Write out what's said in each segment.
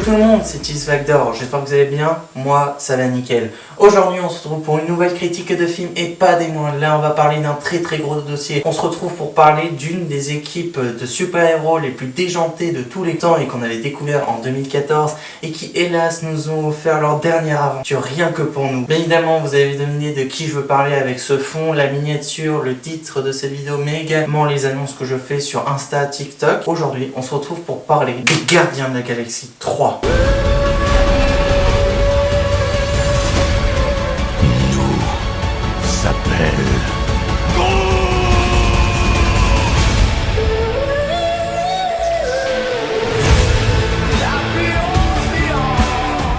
tout le monde, c'est Cheesefactor, j'espère que vous allez bien, moi ça va nickel. Aujourd'hui on se retrouve pour une nouvelle critique de film et pas des moindres. Là on va parler d'un très gros dossier. On se retrouve pour parler d'une des équipes de super-héros les plus déjantées de tous les temps et qu'on avait découvert en 2014 et qui hélas nous ont offert leur dernière aventure rien que pour nous. Bien évidemment vous avez deviné de qui je veux parler avec ce fond, la miniature, le titre de cette vidéo mais également les annonces que je fais sur Insta, TikTok. Aujourd'hui on se retrouve pour parler des Gardiens de la Galaxie 3.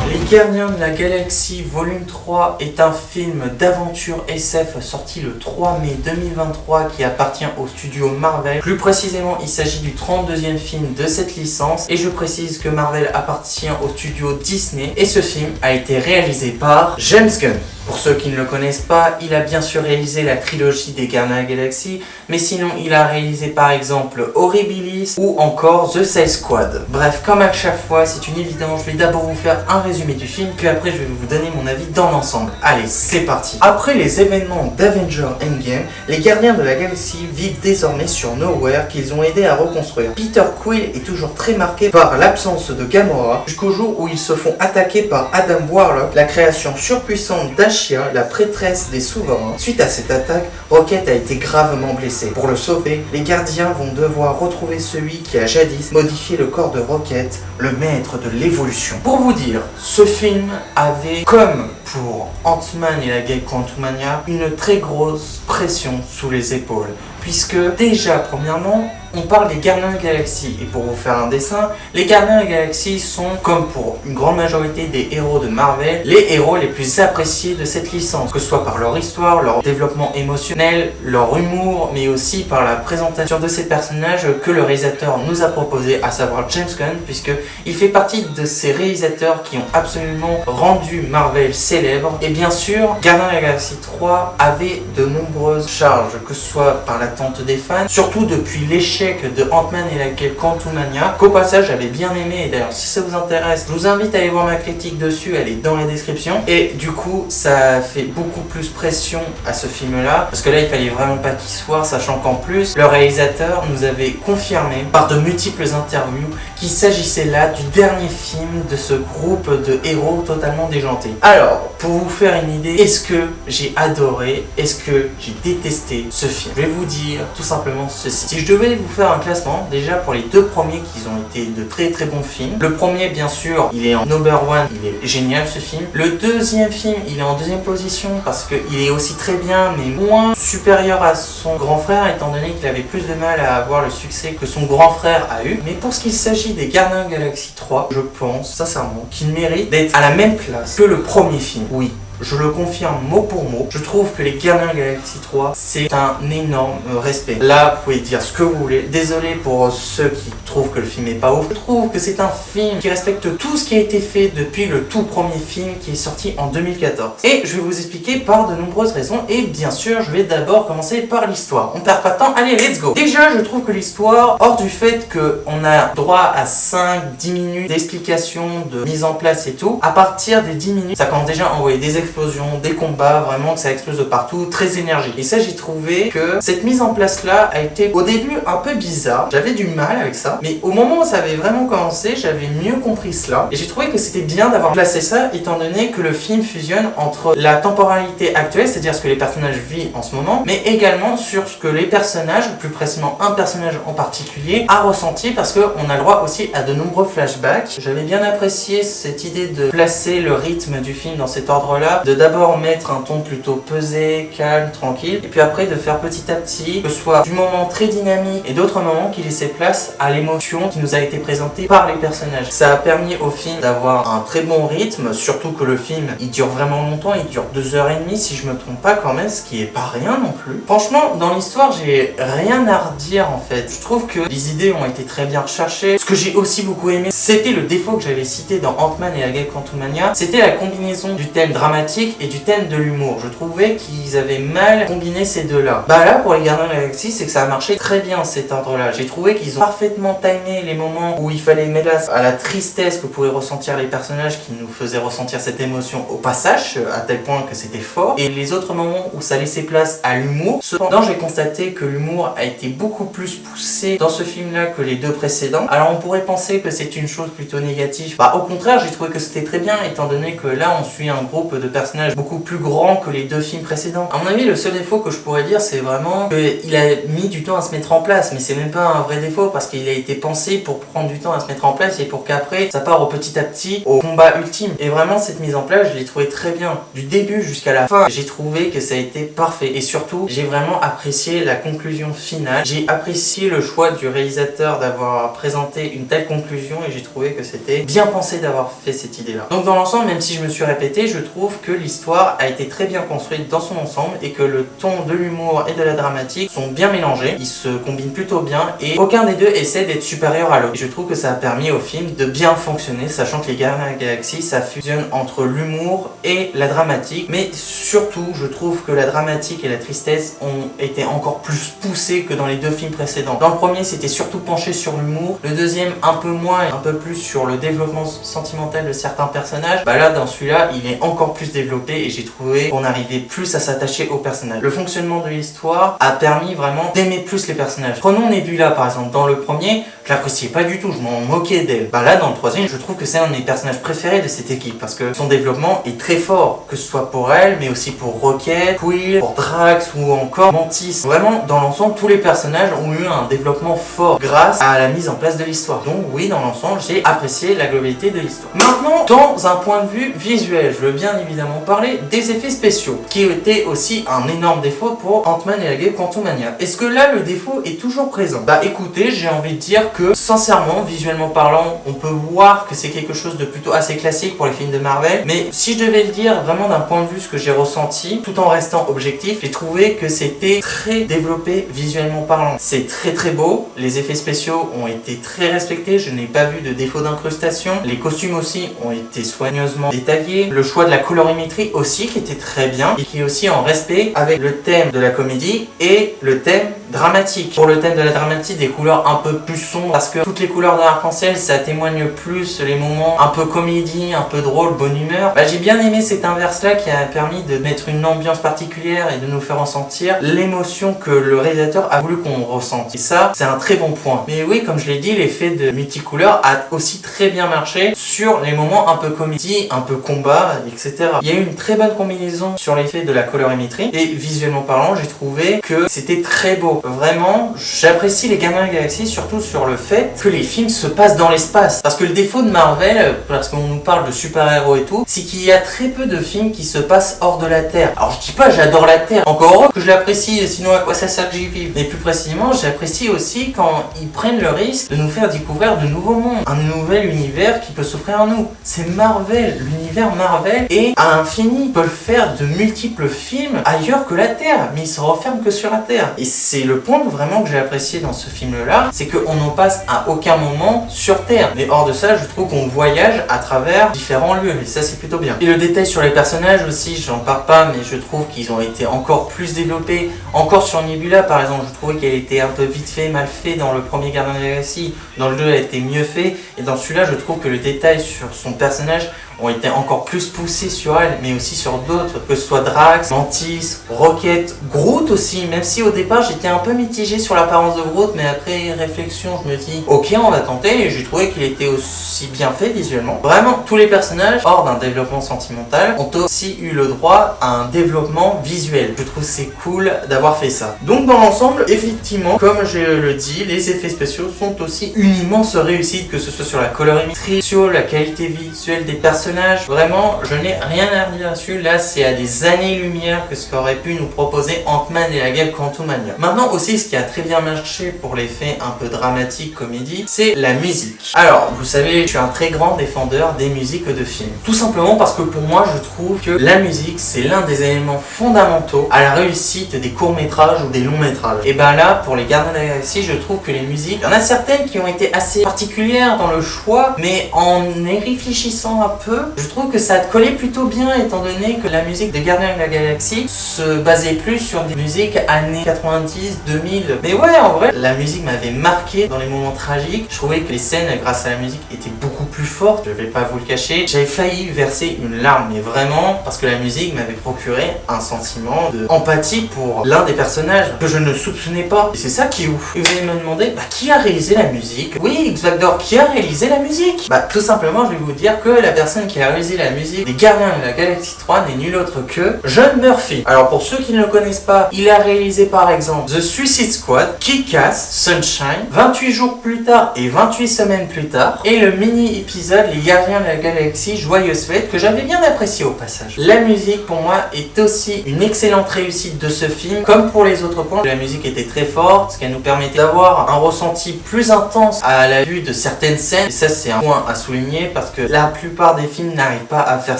Les Gardiens de la Galaxie Volume 3 est un film d'aventure SF sorti le 3 mai 2023 qui appartient au studio Marvel. Plus précisément, il s'agit du 32e film de cette licence et je précise que Marvel appartient au studio Disney et ce film a été réalisé par James Gunn. Pour ceux qui ne le connaissent pas, il a bien sûr réalisé la trilogie des Gardiens de la Galaxie, mais sinon il a réalisé par exemple Horribilis ou encore The Suicide Squad. Bref, comme à chaque fois, c'est une évidence, je vais d'abord vous faire un résumé du film, puis après je vais vous donner mon avis dans l'ensemble. Allez, c'est parti. Après les événements d'Avengers Endgame, les Gardiens de la Galaxie vivent désormais sur Nowhere qu'ils ont aidé à reconstruire. Peter Quill est toujours très marqué par l'absence de Gamora, jusqu'au jour où ils se font attaquer par Adam Warlock, la création surpuissante d'Ashia, la prêtresse des souverains. Suite à cette attaque, Rocket a été gravement blessé. Pour le sauver, les gardiens vont devoir retrouver celui qui a jadis modifié le corps de Rocket, le maître de l'évolution. Pour vous dire, ce film avait, comme pour Ant-Man et la guerre Quantumania, une très grosse pression sous les épaules. Puisque déjà, premièrement, on parle des Gardiens de la Galaxie. Et pour vous faire un dessin, les Gardiens de la Galaxie sont, comme pour une grande majorité des héros de Marvel, les héros les plus appréciés de cette licence. Que ce soit par leur histoire, leur développement émotionnel, leur humour, mais aussi par la présentation de ces personnages que le réalisateur nous a proposé, à savoir James Gunn, puisqu'il fait partie de ces réalisateurs qui ont absolument rendu Marvel célèbre. Et bien sûr, Gardiens de la Galaxie 3 avait de nombreuses charges, que ce soit par l'attente des fans, surtout depuis l'échec de Ant-Man et la guerre Quantumania, qu'au passage j'avais bien aimé, et d'ailleurs si ça vous intéresse, je vous invite à aller voir ma critique dessus, elle est dans la description, et du coup ça fait beaucoup plus pression à ce film là, parce que là il fallait vraiment pas qu'il se foire, sachant qu'en plus le réalisateur nous avait confirmé par de multiples interviews qu'il s'agissait là du dernier film de ce groupe de héros totalement déjantés. Alors, pour vous faire une idée, est-ce que j'ai adoré, est-ce que j'ai détesté ce film? Je vais vous dire tout simplement ceci. Si je devais vous faire un classement, déjà pour les deux premiers qui ont été de très bons films. Le premier bien sûr, il est en number one, il est génial ce film. Le deuxième film, il est en deuxième position parce qu'il est aussi très bien mais moins supérieur à son grand frère étant donné qu'il avait plus de mal à avoir le succès que son grand frère a eu. Mais pour ce qu'il s'agit des Gardiens de la Galaxie 3, je pense sincèrement qu'il mérite d'être à la même place que le premier film. Oui. Je le confirme mot pour mot. Je trouve que les Gardiens de la Galaxie 3, c'est un énorme respect. Là, vous pouvez dire ce que vous voulez. Désolé pour ceux qui trouvent que le film est pas ouf. Je trouve que c'est un film qui respecte tout ce qui a été fait depuis le tout premier film qui est sorti en 2014. Et je vais vous expliquer par de nombreuses raisons. Et bien sûr, je vais d'abord commencer par l'histoire. On perd pas de temps. Allez, let's go. Déjà, je trouve que l'histoire, hors du fait qu'on a droit à 5-10 minutes d'explication, de mise en place et tout, à partir des 10 minutes, ça commence déjà à envoyer des explosions, des combats, vraiment que ça explose de partout, très énergique. Et ça, j'ai trouvé que cette mise en place là a été au début un peu bizarre, j'avais du mal avec ça, mais au moment où ça avait vraiment commencé, j'avais mieux compris cela, et j'ai trouvé que c'était bien d'avoir placé ça, étant donné que le film fusionne entre la temporalité actuelle, c'est-à-dire ce que les personnages vivent en ce moment, mais également sur ce que les personnages, plus précisément un personnage en particulier, a ressenti, parce qu'on a le droit aussi à de nombreux flashbacks. J'avais bien apprécié cette idée de placer le rythme du film dans cet ordre-là, de d'abord mettre un ton plutôt pesé, calme, tranquille, et puis après de faire petit à petit, que ce soit du moment très dynamique et d'autres moments qui laissaient place à l'émotion qui nous a été présentée par les personnages. Ça a permis au film d'avoir un très bon rythme, surtout que le film il dure vraiment longtemps, il dure 2h30 si je me trompe pas quand même, ce qui est pas rien non plus. Franchement, dans l'histoire j'ai rien à redire en fait. Je trouve que les idées ont été très bien recherchées. Ce que j'ai aussi beaucoup aimé, c'était le défaut que j'avais cité dans Ant-Man et la guerre Quantumania, c'était la combinaison du thème dramatique dramatique et du thème de l'humour. Je trouvais qu'ils avaient mal combiné ces deux-là. Bah là, pour les Gardiens de la Galaxie, c'est que ça a marché très bien cet ordre-là. J'ai trouvé qu'ils ont parfaitement timé les moments où il fallait mettre place à la tristesse que pourraient ressentir les personnages qui nous faisaient ressentir cette émotion au passage, à tel point que c'était fort, et les autres moments où ça laissait place à l'humour. Cependant, j'ai constaté que l'humour a été beaucoup plus poussé dans ce film-là que les deux précédents. Alors on pourrait penser que c'est une chose plutôt négative. Bah au contraire, j'ai trouvé que c'était très bien, étant donné que là on suit un groupe de personnages beaucoup plus grand que les deux films précédents. À mon avis, le seul défaut que je pourrais dire, c'est vraiment qu'il a mis du temps à se mettre en place, mais c'est même pas un vrai défaut parce qu'il a été pensé pour prendre du temps à se mettre en place et pour qu'après ça part petit à petit au combat ultime. Et vraiment cette mise en place, je l'ai trouvé très bien. Du début jusqu'à la fin, j'ai trouvé que ça a été parfait. Et surtout, j'ai vraiment apprécié la conclusion finale. J'ai apprécié le choix du réalisateur d'avoir présenté une telle conclusion et j'ai trouvé que c'était bien pensé d'avoir fait cette idée-là. Donc dans l'ensemble, même si je me suis répété, je trouve que l'histoire a été très bien construite dans son ensemble et que le ton de l'humour et de la dramatique sont bien mélangés. Ils se combinent plutôt bien et aucun des deux essaie d'être supérieur à l'autre. Et je trouve que ça a permis au film de bien fonctionner, sachant que les Gardiens de la Galaxie, ça fusionne entre l'humour et la dramatique. Mais surtout, je trouve que la dramatique et la tristesse ont été encore plus poussées que dans les deux films précédents. Dans le premier, c'était surtout penché sur l'humour. Le deuxième, un peu moins et un peu plus sur le développement sentimental de certains personnages. Bah là, dans celui-là, il est encore plus développé et j'ai trouvé qu'on arrivait plus à s'attacher aux personnages. Le fonctionnement de l'histoire a permis vraiment d'aimer plus les personnages. Prenons Nebula par exemple. Dans le premier, je l'appréciais pas du tout, je m'en moquais d'elle. Bah là, dans le troisième, je trouve que c'est un de mes personnages préférés de cette équipe parce que son développement est très fort, que ce soit pour elle, mais aussi pour Rocket, Quill, pour Drax ou encore Mantis. Vraiment, dans l'ensemble, tous les personnages ont eu un développement fort grâce à la mise en place de l'histoire. Donc oui, dans l'ensemble, j'ai apprécié la globalité de l'histoire. Maintenant, dans un point de vue visuel, je veux bien évidemment parler des effets spéciaux, qui étaient aussi un énorme défaut pour Ant-Man et la Guêpe Quantumania. Est-ce que là, le défaut est toujours présent? Bah écoutez, j'ai envie de dire que, sincèrement, visuellement parlant, on peut voir que c'est quelque chose de plutôt assez classique pour les films de Marvel, mais si je devais le dire vraiment d'un point de vue ce que j'ai ressenti, tout en restant objectif, j'ai trouvé que c'était très développé visuellement parlant. C'est très très beau, les effets spéciaux ont été très respectés, je n'ai pas vu de défaut d'incrustation, les costumes aussi ont été soigneusement détaillés, le choix de la colorimétrie aussi qui était très bien et qui est aussi en respect avec le thème de la comédie et le thème dramatique. Pour le thème de la dramatique, des couleurs un peu plus sombres parce que toutes les couleurs de l'arc-en-ciel, ça témoigne plus les moments un peu comédie, un peu drôle, bonne humeur. Bah, j'ai bien aimé cet inverse-là qui a permis de mettre une ambiance particulière et de nous faire ressentir l'émotion que le réalisateur a voulu qu'on ressente. Et ça, c'est un très bon point. Mais oui, comme je l'ai dit, l'effet de multicouleur a aussi très bien marché sur les moments un peu comédie, un peu combat, etc. Il y a eu une très bonne combinaison sur l'effet de la colorimétrie et visuellement parlant, j'ai trouvé que c'était très beau. Vraiment, j'apprécie les Gardiens de la Galaxie surtout sur le fait que les films se passent dans l'espace. Parce que le défaut de Marvel, parce qu'on nous parle de super-héros et tout, c'est qu'il y a très peu de films qui se passent hors de la Terre. Alors je dis pas j'adore la Terre, encore heureux que je l'apprécie, sinon à quoi ça sert que j'y vive. Mais plus précisément, j'apprécie aussi quand ils prennent le risque de nous faire découvrir de nouveaux mondes, un nouvel univers qui peut s'offrir à nous. C'est Marvel, l'univers Marvel est à l'infini. Ils peuvent faire de multiples films ailleurs que la Terre, mais ils se referment que sur la Terre. Et c'est le point vraiment que j'ai apprécié dans ce film-là, c'est qu'on n'en passe à aucun moment sur Terre. Mais hors de ça, je trouve qu'on voyage à travers différents lieux, et ça c'est plutôt bien. Et le détail sur les personnages aussi, j'en parle pas, mais je trouve qu'ils ont été encore plus développés. Encore sur Nebula par exemple, je trouvais qu'elle était un peu vite fait, mal fait dans le premier Gardien de la Galaxie. Dans le 2, elle était mieux fait, et dans celui-là, je trouve que le détail sur son personnage ont été encore plus poussés sur elle, mais aussi sur d'autres, que ce soit Drax, Mantis, Rocket, Groot aussi, même si au départ j'étais un peu mitigé sur l'apparence de Groot, mais après réflexion je me dis ok, on va tenter, et j'ai trouvé qu'il était aussi bien fait visuellement. Vraiment, tous les personnages, hors d'un développement sentimental, ont aussi eu le droit à un développement visuel. Je trouve c'est cool d'avoir fait ça. Donc dans l'ensemble, effectivement, comme je le dis, les effets spéciaux sont aussi une immense réussite, que ce soit sur la colorimétrie, sur la qualité visuelle des personnages. Vraiment, je n'ai rien à dire là-dessus. Là, c'est à des années-lumière que ce qu'aurait pu nous proposer Ant-Man et la Guêpe Quantumania. Maintenant aussi, ce qui a très bien marché pour l'effet un peu dramatique, comédie, c'est la musique. Alors, vous savez, je suis un très grand défendeur des musiques de films. Tout simplement parce que pour moi, je trouve que la musique, c'est l'un des éléments fondamentaux à la réussite des courts-métrages ou des longs-métrages. Et ben là, pour les Gardiens de la Galaxie, je trouve que les musiques, il y en a certaines qui ont été assez particulières dans le choix, mais en y réfléchissant un peu, peu. Je trouve que ça collait plutôt bien étant donné que la musique des Gardiens de la Galaxie se basait plus sur des musiques années 90, 2000. Mais ouais, en vrai, la musique m'avait marqué dans les moments tragiques. Je trouvais que les scènes, grâce à la musique, étaient beaucoup plus fortes. Je vais pas vous le cacher. J'avais failli verser une larme, mais vraiment, parce que la musique m'avait procuré un sentiment d'empathie pour l'un des personnages que je ne soupçonnais pas. Et c'est ça qui est ouf. Et vous allez me demander, qui a réalisé la musique? Oui, X-Factor, qui a réalisé la musique? Tout simplement, je vais vous dire que la personne qui a réalisé la musique des Gardiens de la Galaxie 3 n'est nul autre que John Murphy. Alors pour ceux qui ne le connaissent pas, il a réalisé par exemple The Suicide Squad, Kick-Ass, Sunshine, 28 jours plus tard et 28 semaines plus tard, et le mini-épisode Les Gardiens de la Galaxie Joyeuse Fête que j'avais bien apprécié au passage. La musique pour moi est aussi une excellente réussite de ce film, comme pour les autres points. La musique était très forte, ce qui nous permettait d'avoir un ressenti plus intense à la vue de certaines scènes, et ça c'est un point à souligner parce que la plupart des films n'arrivent pas à faire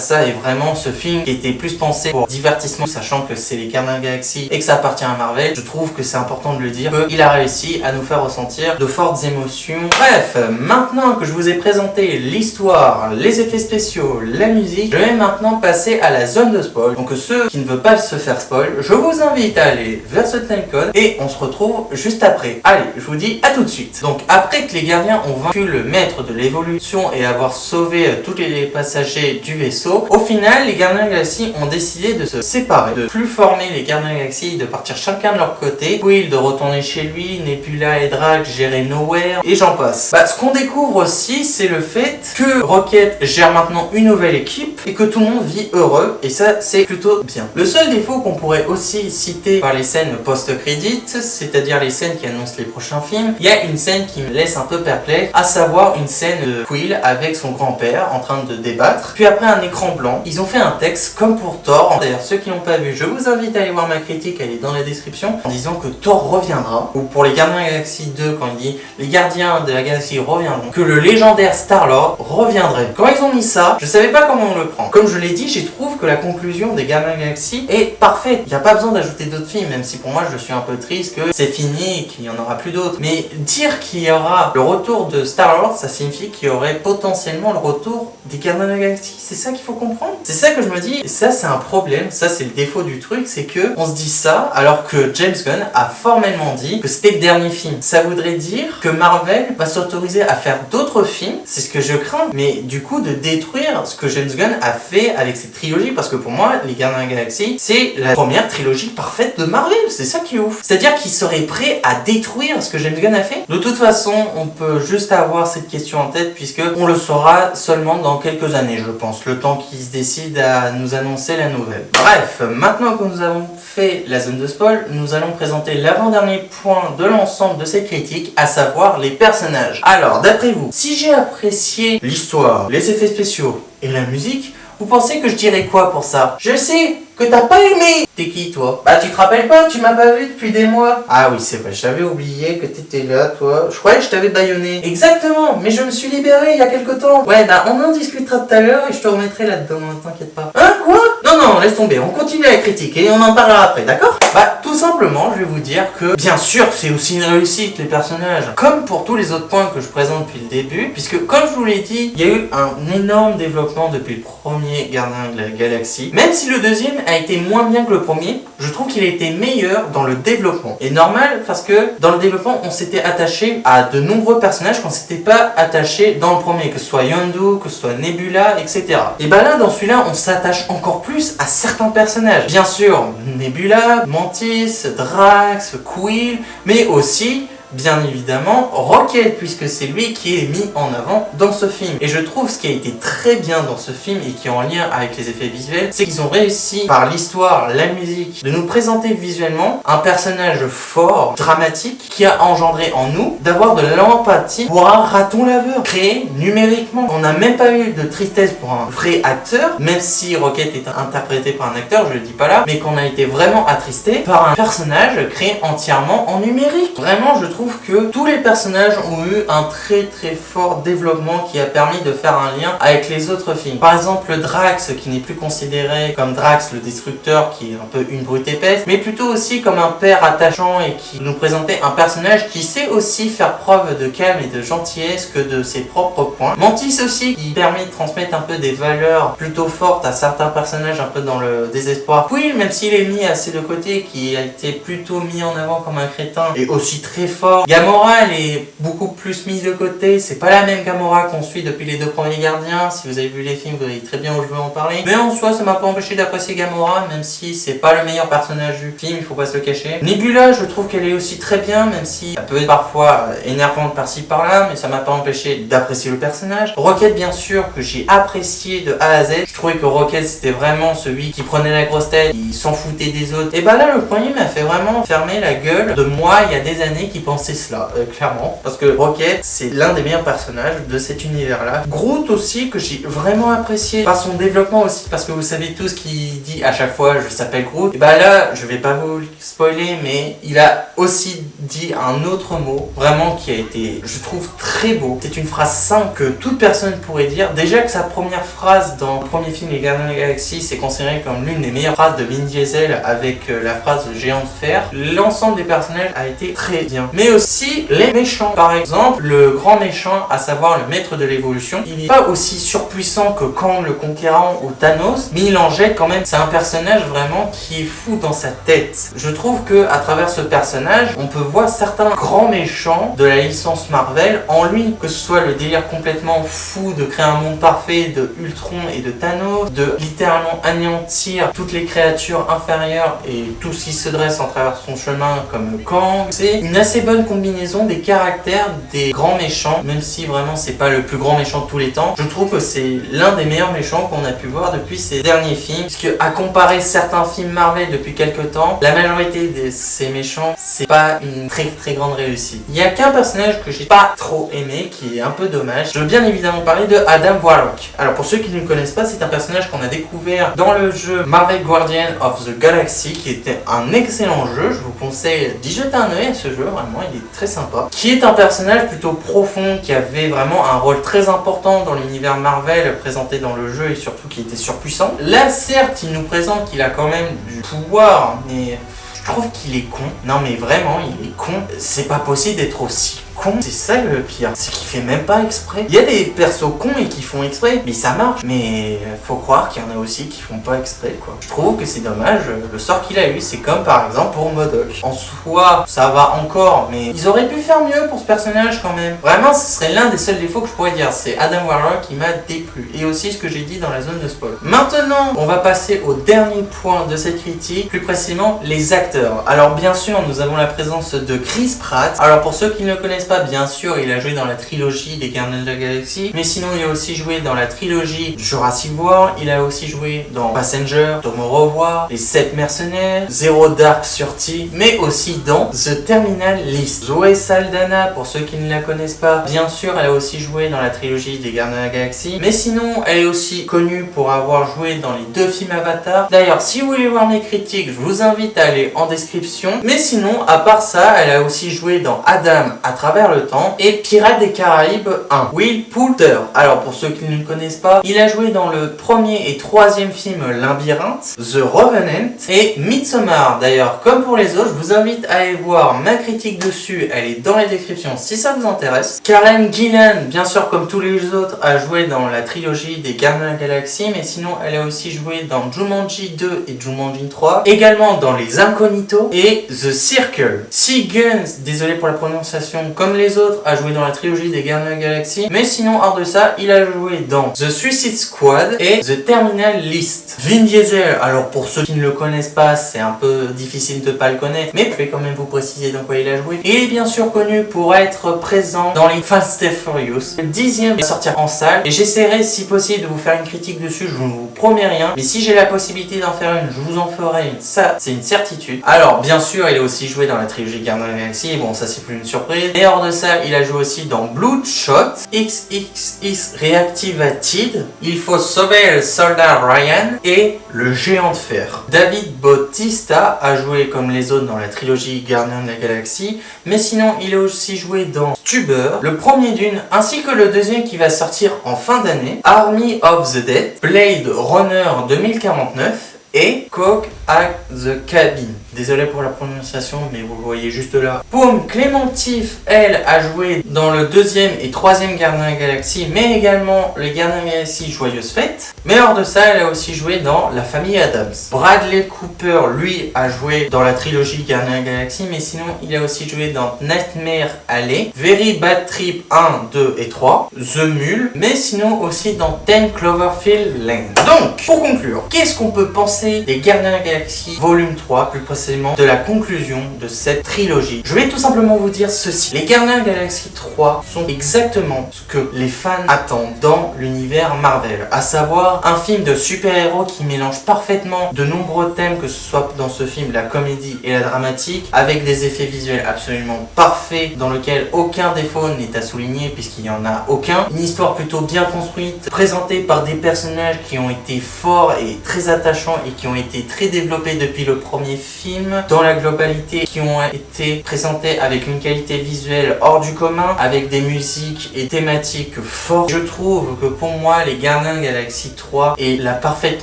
ça, et vraiment ce film qui était plus pensé pour divertissement, sachant que c'est les Gardiens de la Galaxie et que ça appartient à Marvel, je trouve que c'est important de le dire, qu'il a réussi à nous faire ressentir de fortes émotions. Bref, maintenant que je vous ai présenté l'histoire, les effets spéciaux, la musique, je vais maintenant passer à la zone de spoil. Donc ceux qui ne veulent pas se faire spoil, je vous invite à aller vers ce timecode et on se retrouve juste après. Allez, je vous dis à tout de suite. Donc après que les gardiens ont vaincu le maître de l'évolution et avoir sauvé tous les passagers du vaisseau, au final les Gardiens de la Galaxie ont décidé de se séparer, de plus former les Gardiens de la Galaxie, de partir chacun de leur côté, Quill de retourner chez lui, Nebula et Drax gérer Nowhere, et j'en passe. Ce qu'on découvre aussi, c'est le fait que Rocket gère maintenant une nouvelle équipe et que tout le monde vit heureux, et ça c'est plutôt bien. Le seul défaut qu'on pourrait aussi citer par les scènes post-crédit, c'est-à-dire les scènes qui annoncent les prochains films, il y a une scène qui me laisse un peu perplexe, à savoir une scène de Quill avec son grand-père en train de débattre, puis après un écran blanc. Ils ont fait un texte comme pour Thor. D'ailleurs, ceux qui n'ont pas vu, je vous invite à aller voir ma critique, elle est dans la description, en disant que Thor reviendra, ou pour les Gardiens de la Galaxie 2, quand il dit les Gardiens de la Galaxie reviendront, que le légendaire Star-Lord reviendrait. Quand ils ont mis ça, je savais pas comment on le prend. Comme je l'ai dit, je trouve que la conclusion des Gardiens de la Galaxie est parfaite. Il n'y a pas besoin d'ajouter d'autres films, même si pour moi je suis un peu triste que c'est fini et qu'il n'y en aura plus d'autres. Mais dire qu'il y aura le retour de Star-Lord, ça signifie qu'il y aurait potentiellement le retour des Gardiens de la Galaxie. C'est ça qu'il faut comprendre. C'est ça que je me dis, et ça c'est un problème, ça c'est le défaut du truc, c'est que on se dit ça alors que James Gunn a formellement dit que c'était le dernier film. Ça voudrait dire que Marvel va s'autoriser à faire d'autres films, c'est ce que je crains, mais du coup de détruire ce que James Gunn a fait avec cette trilogie, parce que pour moi, les Gardiens de la Galaxie, c'est la première trilogie parfaite de Marvel, c'est ça qui est ouf. C'est-à-dire qu'il serait prêt à détruire ce que James Gunn a fait. De toute façon, on peut juste avoir cette question en tête, puisque on le saura seulement dans quelques années, je pense, le temps qu'ils se décident à nous annoncer la nouvelle. Bref, maintenant que nous avons fait la zone de spoil, nous allons présenter l'avant-dernier point de l'ensemble de cette critique, à savoir les personnages. Alors, d'après vous, si j'ai apprécié l'histoire, les effets spéciaux et la musique, vous pensez que je dirais quoi pour ça? Je sais que t'as pas aimé. T'es qui toi? Tu te rappelles pas, tu m'as pas vu depuis des mois. Ah oui c'est vrai, j'avais oublié que t'étais là toi. Je croyais que je t'avais bâillonné. Exactement, mais je me suis libéré il y a quelque temps. Ouais on en discutera tout à l'heure et je te remettrai là-dedans, t'inquiète pas. Hein quoi? Non, laisse tomber, on continue la critique et on en parlera après, d'accord? Tout simplement, je vais vous dire que, bien sûr, c'est aussi une réussite, les personnages. Comme pour tous les autres points que je présente depuis le début, puisque, comme je vous l'ai dit, il y a eu un énorme développement depuis le premier Gardien de la Galaxie. Même si le deuxième a été moins bien que le premier, je trouve qu'il a été meilleur dans le développement. Et normal, parce que dans le développement, on s'était attaché à de nombreux personnages qu'on s'était pas attaché dans le premier, que ce soit Yondu, que ce soit Nebula, etc. Et là, dans celui-là, on s'attache encore plus à certains personnages. Bien sûr, Nebula, Mantis, Drax, Quill, mais aussi bien évidemment Rocket, puisque c'est lui qui est mis en avant dans ce film. Et je trouve ce qui a été très bien dans ce film et qui est en lien avec les effets visuels, c'est qu'ils ont réussi par l'histoire, la musique, de nous présenter visuellement un personnage fort, dramatique, qui a engendré en nous d'avoir de l'empathie pour un raton laveur, créé numériquement. On n'a même pas eu de tristesse pour un vrai acteur, même si Rocket est interprété par un acteur, je le dis pas là, mais qu'on a été vraiment attristé par un personnage créé entièrement en numérique. Vraiment, je trouve trouve que tous les personnages ont eu un très fort développement qui a permis de faire un lien avec les autres films. Par exemple Drax, qui n'est plus considéré comme Drax le destructeur, qui est un peu une brute épaisse, mais plutôt aussi comme un père attachant et qui nous présentait un personnage qui sait aussi faire preuve de calme et de gentillesse que de ses propres points. Mantis aussi, qui permet de transmettre un peu des valeurs plutôt fortes à certains personnages un peu dans le désespoir. Quill, même s'il est mis assez de côté, qui a été plutôt mis en avant comme un crétin, est aussi très fort. Gamora, elle est beaucoup plus mise de côté, c'est pas la même Gamora qu'on suit depuis les deux premiers Gardiens. Si vous avez vu les films, vous voyez très bien où je veux en parler. Mais en soi, ça m'a pas empêché d'apprécier Gamora, même si c'est pas le meilleur personnage du film, il faut pas se le cacher. Nebula, je trouve qu'elle est aussi très bien, même si elle peut être parfois énervante par-ci par-là, mais ça m'a pas empêché d'apprécier le personnage. Rocket, bien sûr, que j'ai apprécié de A à Z. Je trouvais que Rocket, c'était vraiment celui qui prenait la grosse tête, qui s'en foutait des autres. Et bah là, le premier m'a fait vraiment fermer la gueule de moi, il y a des années, qui pensait cela, clairement. Parce que Rocket, c'est l'un des meilleurs personnages de cet univers-là. Groot aussi, que j'ai vraiment apprécié par son développement aussi, parce que vous savez tous qu'il dit à chaque fois je s'appelle Groot. Et bah là, je vais pas vous spoiler, mais il a aussi dit un autre mot, vraiment qui a été, je trouve, très beau. C'est une phrase simple que toute personne pourrait dire. Déjà que sa première phrase dans le premier film Les Gardiens de la Galaxie, c'est considéré comme l'une des meilleures phrases de Vin Diesel avec la phrase géant de fer. L'ensemble des personnages a été très bien. Mais aussi les méchants. Par exemple, le grand méchant, à savoir le maître de l'évolution, il n'est pas aussi surpuissant que Kang le Conquérant ou Thanos, mais il en jette quand même. C'est un personnage vraiment qui est fou dans sa tête. Je trouve que à travers ce personnage, on peut voir certains grands méchants de la licence Marvel en lui, que ce soit le délire complètement fou de créer un monde parfait de Ultron et de Thanos, de littéralement anéantir toutes les créatures inférieures et tout ce qui se dresse en travers son chemin comme Kang. C'est une assez bonne combinaison des caractères des grands méchants, même si vraiment c'est pas le plus grand méchant de tous les temps. Je trouve que c'est l'un des meilleurs méchants qu'on a pu voir depuis ces derniers films, puisque à comparer certains films Marvel depuis quelques temps, la majorité de ces méchants, c'est pas une très grande réussite. Il y a qu'un personnage que j'ai pas trop aimé, qui est un peu dommage. Je veux bien évidemment parler de Adam Warlock. Alors pour ceux qui ne le connaissent pas, c'est un personnage qu'on a découvert dans le jeu Marvel Guardians of the Galaxy, qui était un excellent jeu. Je vous conseille d'y jeter un œil à ce jeu, vraiment il est très sympa. Qui est un personnage plutôt profond, qui avait vraiment un rôle très important dans l'univers Marvel présenté dans le jeu et surtout qui était surpuissant. Là certes il nous présente qu'il a quand même du pouvoir, mais je trouve qu'il est con. Non mais vraiment il est con. C'est pas possible d'être aussi con, c'est ça le pire, c'est qu'il fait même pas exprès. Il y a des persos cons et qui font exprès, mais ça marche. Mais faut croire qu'il y en a aussi qui font pas exprès quoi. Je trouve que c'est dommage, le sort qu'il a eu, c'est comme par exemple pour MODOK. En soi, ça va encore, mais ils auraient pu faire mieux pour ce personnage quand même. Vraiment, ce serait l'un des seuls défauts que je pourrais dire, c'est Adam Warlock qui m'a déplu. Et aussi ce que j'ai dit dans la zone de spoil. Maintenant, on va passer au dernier point de cette critique, plus précisément les acteurs. Alors bien sûr, nous avons la présence de Chris Pratt. Alors pour ceux qui ne le connaissent pas, bien sûr, il a joué dans la trilogie des Gardiens de la Galaxie, mais sinon il a aussi joué dans la trilogie Jurassic World, il a aussi joué dans Passenger, Tomorrow War, Les 7 mercenaires, Zero Dark Thirty, mais aussi dans The Terminal List. Zoe Saldana, pour ceux qui ne la connaissent pas, bien sûr, elle a aussi joué dans la trilogie des Gardiens de la Galaxie, mais sinon, elle est aussi connue pour avoir joué dans les 2 films Avatar. D'ailleurs, si vous voulez voir mes critiques, je vous invite à aller en description, mais sinon, à part ça, elle a aussi joué dans Adam à travers le temps et Pirates des Caraïbes 1. Will Poulter. Alors pour ceux qui ne le connaissent pas, il a joué dans le premier et troisième film Labyrinthe, The Revenant et Midsommar. D'ailleurs, comme pour les autres, je vous invite à aller voir ma critique dessus, elle est dans les descriptions si ça vous intéresse. Karen Gillan, bien sûr comme tous les autres, a joué dans la trilogie des Gardiens de la Galaxie, mais sinon elle a aussi joué dans Jumanji 2 et Jumanji 3, également dans Les Incognitos et The Circle. Sea Guns, désolé pour la prononciation, comme les autres, a joué dans la trilogie des Gardiens de la Galaxie, mais sinon hors de ça, il a joué dans The Suicide Squad et The Terminal List. Vin Diesel, alors pour ceux qui ne le connaissent pas, c'est un peu difficile de ne pas le connaître, mais je vais quand même vous préciser dans quoi il a joué. Il est bien sûr connu pour être présent dans les Fast and Furious. Le 10e va sortir en salle et j'essaierai si possible de vous faire une critique dessus, je ne vous promets rien, mais si j'ai la possibilité d'en faire une, je vous en ferai une, ça c'est une certitude. Alors bien sûr, il a aussi joué dans la trilogie Gardiens de la Galaxie, bon ça c'est plus une surprise. Meilleur hors de ça, il a joué aussi dans Bloodshot, XXX Reactivated, Il faut sauver le soldat Ryan et Le Géant de Fer. David Bautista a joué comme les autres dans la trilogie Gardiens de la Galaxie, mais sinon il a aussi joué dans Stuber, le premier d'une, ainsi que le deuxième qui va sortir en fin d'année, Army of the Dead, Blade Runner 2049 et Coke at the Cabin. Désolé pour la prononciation, mais vous voyez juste là. Pomme Clémentif, elle, a joué dans le deuxième et troisième Gardien de la Galaxie, mais également les Gardiens de la Galaxie Joyeuse Fête. Mais hors de ça, elle a aussi joué dans La Famille Adams. Bradley Cooper, lui, a joué dans la trilogie Gardien de la Galaxie, mais sinon, il a aussi joué dans Nightmare Alley, Very Bad Trip 1, 2 et 3, The Mule, mais sinon aussi dans 10 Cloverfield Lane. Donc, pour conclure, qu'est-ce qu'on peut penser des Gardiens de la Galaxie volume 3, plus précisément de la conclusion de cette trilogie? Je vais tout simplement vous dire ceci. Les Gardiens de la Galaxie 3 sont exactement ce que les fans attendent dans l'univers Marvel, à savoir un film de super-héros qui mélange parfaitement de nombreux thèmes, que ce soit dans ce film la comédie et la dramatique, avec des effets visuels absolument parfaits, dans lequel aucun défaut n'est à souligner puisqu'il n'y en a aucun. Une histoire plutôt bien construite, présentée par des personnages qui ont été forts et très attachants et qui ont été très développés depuis le premier film dans la globalité, qui ont été présentés avec une qualité visuelle hors du commun, avec des musiques et thématiques fortes. Je trouve que pour moi, les Gardiens de la Galaxie 3 est la parfaite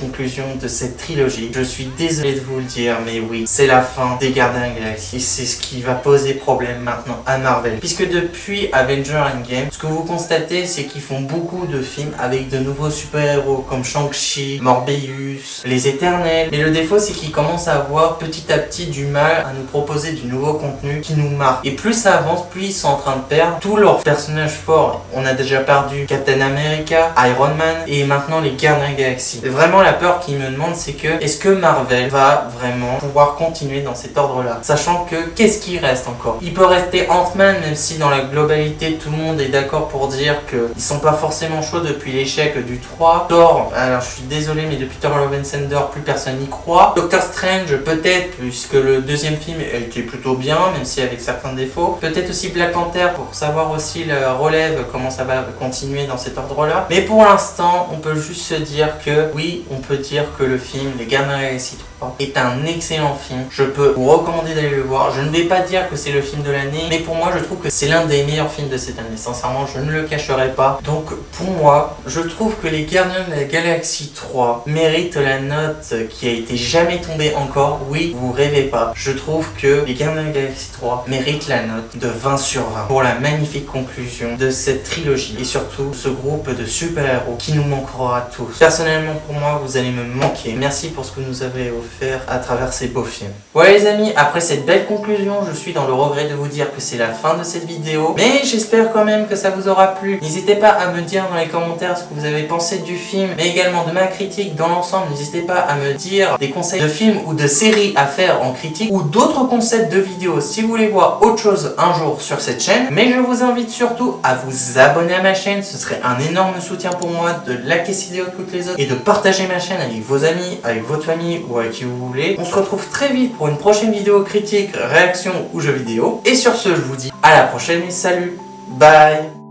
conclusion de cette trilogie. Je suis désolé de vous le dire, mais oui, c'est la fin des Gardiens de la Galaxie. C'est ce qui va poser problème maintenant à Marvel. Puisque depuis Avengers Endgame, ce que vous constatez, c'est qu'ils font beaucoup de films avec de nouveaux super-héros comme Shang-Chi, Morbius, les Éternels. Mais le défaut, c'est qu'ils commencent à avoir petit à petit du mal à nous proposer du nouveau contenu qui nous marque. Et plus ça avance, plus ils sont en train de perdre tous leurs personnages forts. On a déjà perdu Captain America, Iron Man et maintenant les Gardiens de la Galaxie. Et vraiment la peur qui me demande, c'est que est-ce que Marvel va vraiment pouvoir continuer dans cet ordre-là, sachant que qu'est-ce qui reste encore? Il peut rester Ant-Man, même si dans la globalité tout le monde est d'accord pour dire qu'ils sont pas forcément chauds depuis l'échec du 3. Thor, alors je suis désolé, mais depuis Thor Love and Thunder, plus personne n'y croit. Doctor Strange, peut-être, puisque le deuxième film était plutôt bien, même si avec certains défauts. Peut-être aussi Black Panther pour savoir aussi la relève, comment ça va continuer dans cet ordre-là. Mais pour l'instant, on peut juste se dire que oui, on peut dire que le film Les Gardiens de la Galaxie 3 est un excellent film. Je peux vous recommander d'aller le voir. Je ne vais pas dire que c'est le film de l'année, mais pour moi, je trouve que c'est l'un des meilleurs films de cette année. Sincèrement, je ne le cacherai pas. Donc, pour moi, je trouve que Les Gardiens de la Galaxie 3 méritent la note qui a été jamais tombée encore. Oui, vous rêvez pas. Je trouve que Les Gardiens de la Galaxie 3 méritent la note de 20 sur 20 pour la magnifique conclusion de cette trilogie et surtout ce groupe de super-héros qui nous manquera tous. Personnellement, pour moi, vous allez me manquer. Merci pour ce que vous nous avez offert à travers ces beaux films. Voilà les amis, après cette belle conclusion, je suis dans le regret de vous dire que c'est la fin de cette vidéo, mais j'espère quand même que ça vous aura plu. N'hésitez pas à me dire dans les commentaires ce que vous avez pensé du film, mais également de ma critique dans l'ensemble. N'hésitez pas à me dire des conseils de films ou de séries à faire en critique ou d'autres concepts de vidéos si vous voulez voir autre chose un jour sur cette chaîne. Mais je vous invite surtout à vous abonner à ma chaîne, ce serait un énorme soutien pour moi, de liker cette vidéo toutes les autres et de partager ma chaîne avec vos amis, avec votre famille ou avec qui vous voulez. On se retrouve très vite pour une prochaine vidéo critique, réaction ou jeu vidéo. Et sur ce, je vous dis à la prochaine et salut, bye.